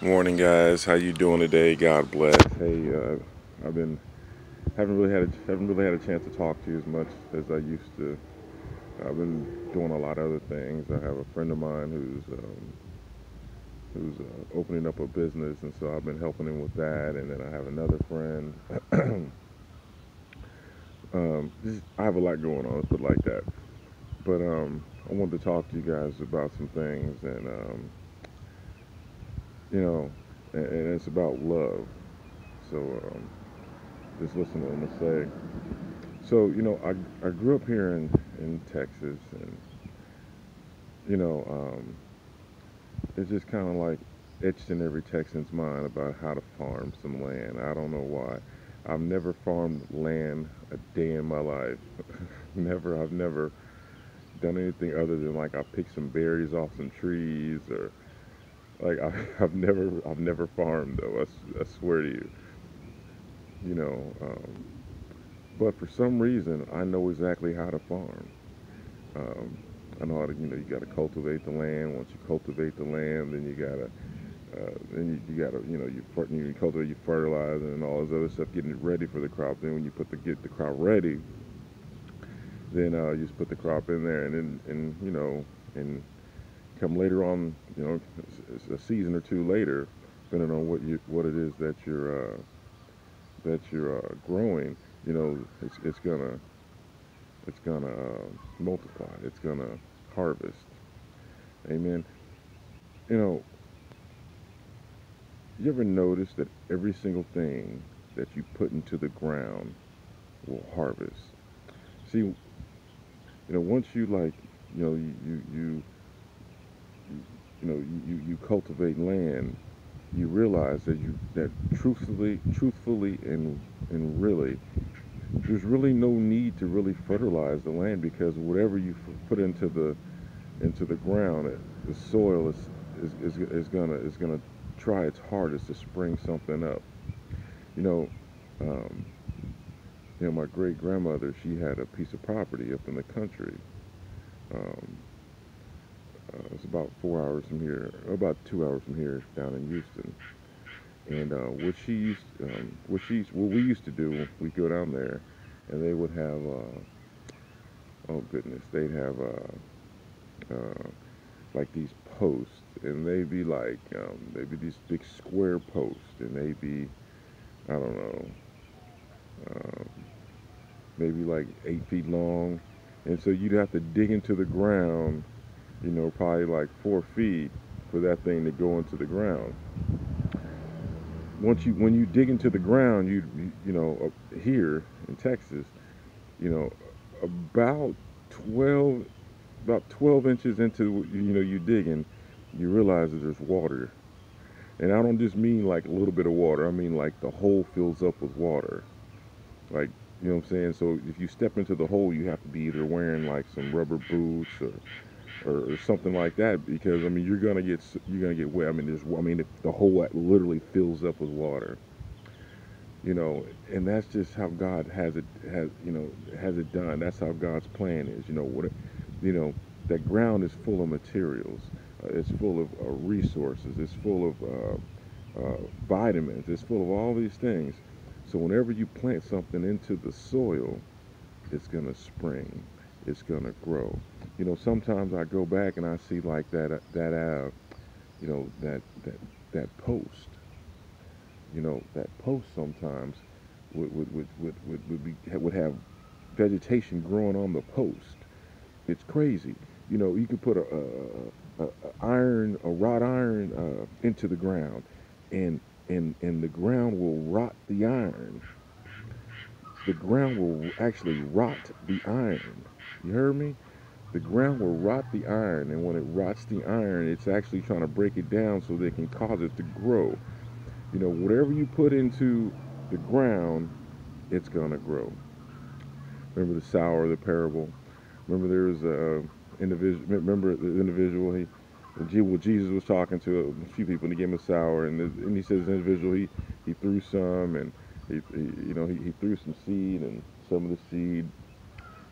Morning, guys. How you doing today? God bless. Hey, I've been haven't really had a chance to talk to you as much as I used to. I've been doing a lot of other things. I have a friend of mine who's opening up a business, and so I've been helping him with that. And then I have another friend. I have a lot going on. Let's put it like that. But I wanted to talk to you guys about some things, and you know, and it's about love. So just listen to what I'm gonna say. So, I grew up here in Texas, and, you know, um, it's just kind of like etched in every Texan's mind about how to farm some land. I don't know why. I've never farmed land a day in my life. I've never done anything other than like I picked some berries off some trees or like I've never farmed though. I swear to you, you know. But for some reason, I know exactly how to farm. Um, I know how to, you got to cultivate the land. Once you cultivate the land, then you gotta, you gotta, you cultivate, you fertilize, and all this other stuff, getting it ready for the crop. Then when you get the crop ready, then you just put the crop in there, and then, and come later on, a season or two later, depending on what it is that you're growing, it's gonna multiply. It's gonna harvest. Amen. You know, you ever notice that every single thing that you put into the ground will harvest? See, once you like, you know, you cultivate land, you realize that truthfully, and really, there's really no need to really fertilize the land because whatever you put into the ground, the soil is gonna try its hardest to spring something up. You know, um, my great grandmother, she had a piece of property up in the country. Um, it's about 4 hours from here, or about 2 hours from here, down in Houston. And what we used to do, we go down there, and they would have, oh goodness, they'd have like these posts, and they'd be these big square posts, and they'd be, I don't know, um, maybe like 8 feet long, and so you'd have to dig into the ground, probably like 4 feet for that thing to go into the ground. When you dig into the ground, here in Texas, you know, about 12 about 12 inches into you digging, you realize that there's water. And I don't just mean like a little bit of water. I mean like the hole fills up with water. Like, you know what I'm saying? So if you step into the hole, you have to be either wearing like some rubber boots or something like that because I mean you're gonna get wet. I mean if the hole literally fills up with water, and that's just how God has it done. That's how God's plan is. You know that ground is full of materials. It's full of resources. It's full of vitamins. It's full of all these things. So whenever you plant something into the soil, it's gonna spring. It's gonna grow. Sometimes I go back and I see like you know, that post. That post sometimes would have vegetation growing on the post. It's crazy. You could put a wrought iron into the ground, and the ground will rot the iron. The ground will actually rot the iron. You heard me? The ground will rot the iron, and when it rots the iron, it's actually trying to break it down so they can cause it to grow. Whatever you put into the ground, it's gonna grow. Remember the sower, the parable. Remember there was a individual. Remember the individual. Well, Jesus was talking to a few people, and he gave him a sour, and he says this individual he threw some, and he threw some seed, and some of the seed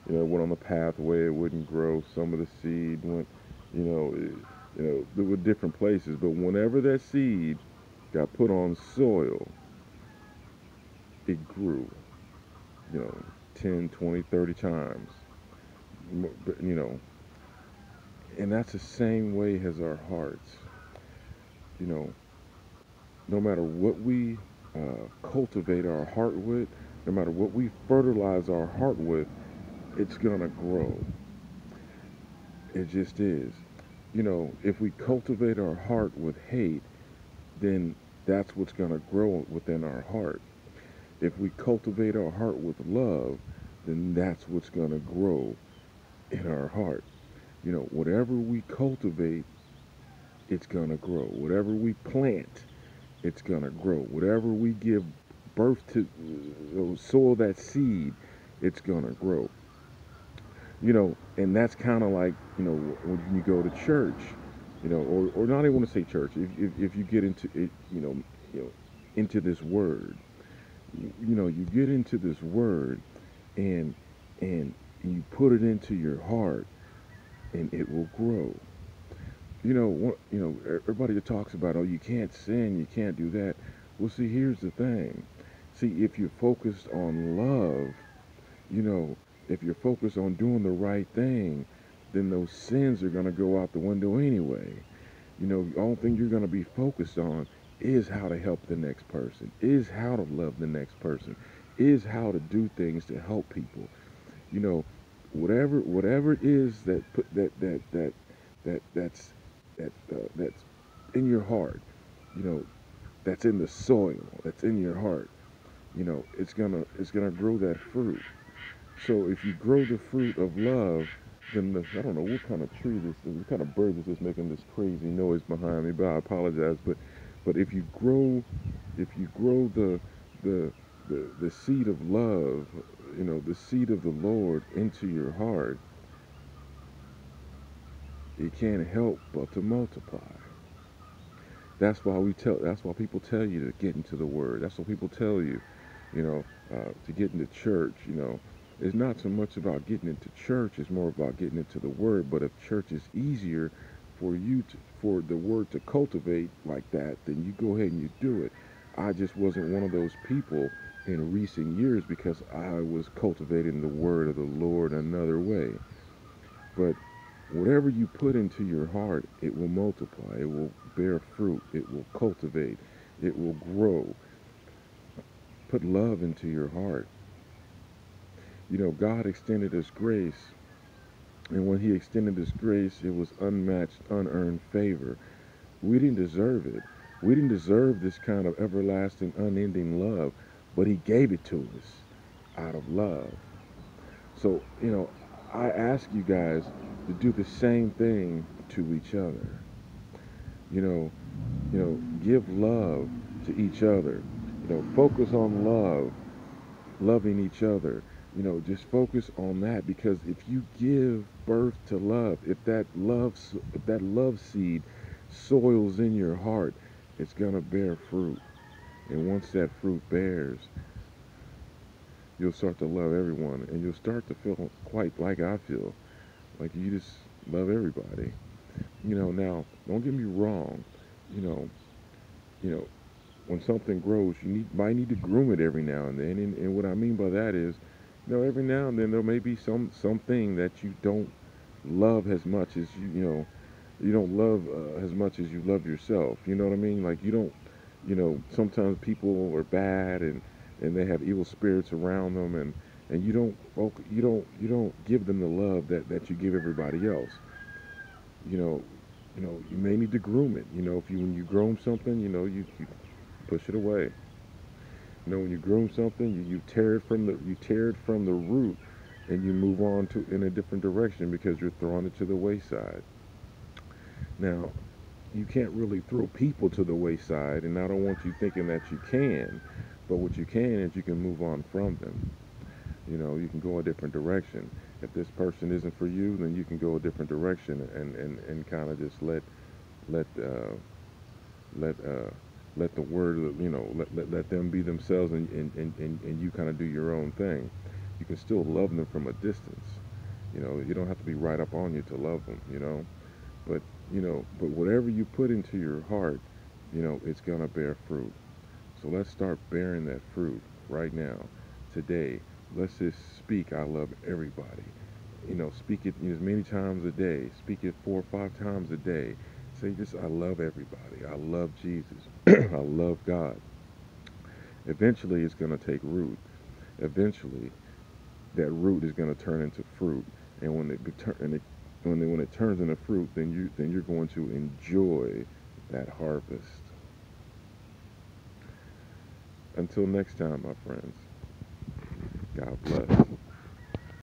went on the pathway, it wouldn't grow. Some of the seed went, there were different places, but whenever that seed got put on soil, it grew, you know, 10, 20, 30 times. You know, and that's the same way as our hearts. You know, no matter what we cultivate our heart with, no matter what we fertilize our heart with, it's gonna grow. It just is. You know, if we cultivate our heart with hate, then that's what's gonna grow within our heart. If we cultivate our heart with love, then that's what's gonna grow in our heart. You know, whatever we cultivate, it's gonna grow. Whatever we plant, it's gonna grow. Whatever we give birth to, sow that seed, it's gonna grow. You know, and that's kind of like, you know, when you go to church, you know, or not even want to say church. If you get into it, you know, into this word, you know, you get into this word, and and you put it into your heart, and it will grow. You know, everybody that talks about, oh, you can't sin, you can't do that. Well, see, here's the thing. See, if you're focused on love, you know, if you're focused on doing the right thing, then those sins are going to go out the window anyway. You know, the only thing you're going to be focused on is how to help the next person, is how to love the next person, is how to do things to help people. You know, whatever it is that put that's that's in your heart, you know, that's in the soil, that's in your heart, you know, it's gonna grow that fruit. So if you grow the fruit of love, then I don't know what kind of tree this is, what kind of bird this is making this crazy noise behind me, but I apologize. But if you grow the the seed of love, you know, the seed of the Lord into your heart, it can't help but to multiply. That's why people tell you to get into the Word. That's what people tell you, you know, to get into church. You know, it's not so much about getting into church; it's more about getting into the Word. But if church is easier for the Word to cultivate like that, then you go ahead and you do it. I just wasn't one of those people in recent years because I was cultivating the Word of the Lord another way. But whatever you put into your heart, it will multiply, it will bear fruit, it will cultivate, it will grow. Put love into your heart. You know, God extended us grace, and when He extended us grace, it was unmatched, unearned favor. We didn't deserve it. We didn't deserve this kind of everlasting, unending love, but He gave it to us out of love. So, you know, I ask you guys to do the same thing to each other. You know, give love to each other. You know, focus on love, loving each other. You know, just focus on that because if you give birth to love, if that love seed soils in your heart, it's gonna bear fruit. And once that fruit bears, you'll start to love everyone, and you'll start to feel quite like I feel, like you just love everybody. You know, now don't get me wrong. You know, you know, when something grows, might need to groom it every now and then. And what I mean by that is, you know, every now and then there may be something that you don't love as much as you don't love as much as you love yourself. You know what I mean? Like you don't, you know, sometimes people are bad and they have evil spirits around them and you don't give them the love that you give everybody else. You know, you may need to groom it. You know, if you when you groom something, you push it away. You know, when you groom something, you tear it from the root, and you move on to in a different direction because you're throwing it to the wayside. Now, you can't really throw people to the wayside, and I don't want you thinking that you can. But what you can is you can move on from them. You know, you can go a different direction. If this person isn't for you, then you can go a different direction and kind of just let let let the word, let them be themselves, and you kind of do your own thing. You can still love them from a distance. You know, you don't have to be right up on you to love them. But but whatever you put into your heart, it's going to bear fruit. So let's start bearing that fruit right now, today. Let's just speak, I love everybody. Speak it as many times a day. Speak it 4 or 5 times a day. Say this, I love everybody. I love Jesus. I love God. Eventually, it's going to take root. Eventually, that root is going to turn into fruit. And when it turns into fruit, then you're going to enjoy that harvest. Until next time, my friends. God bless.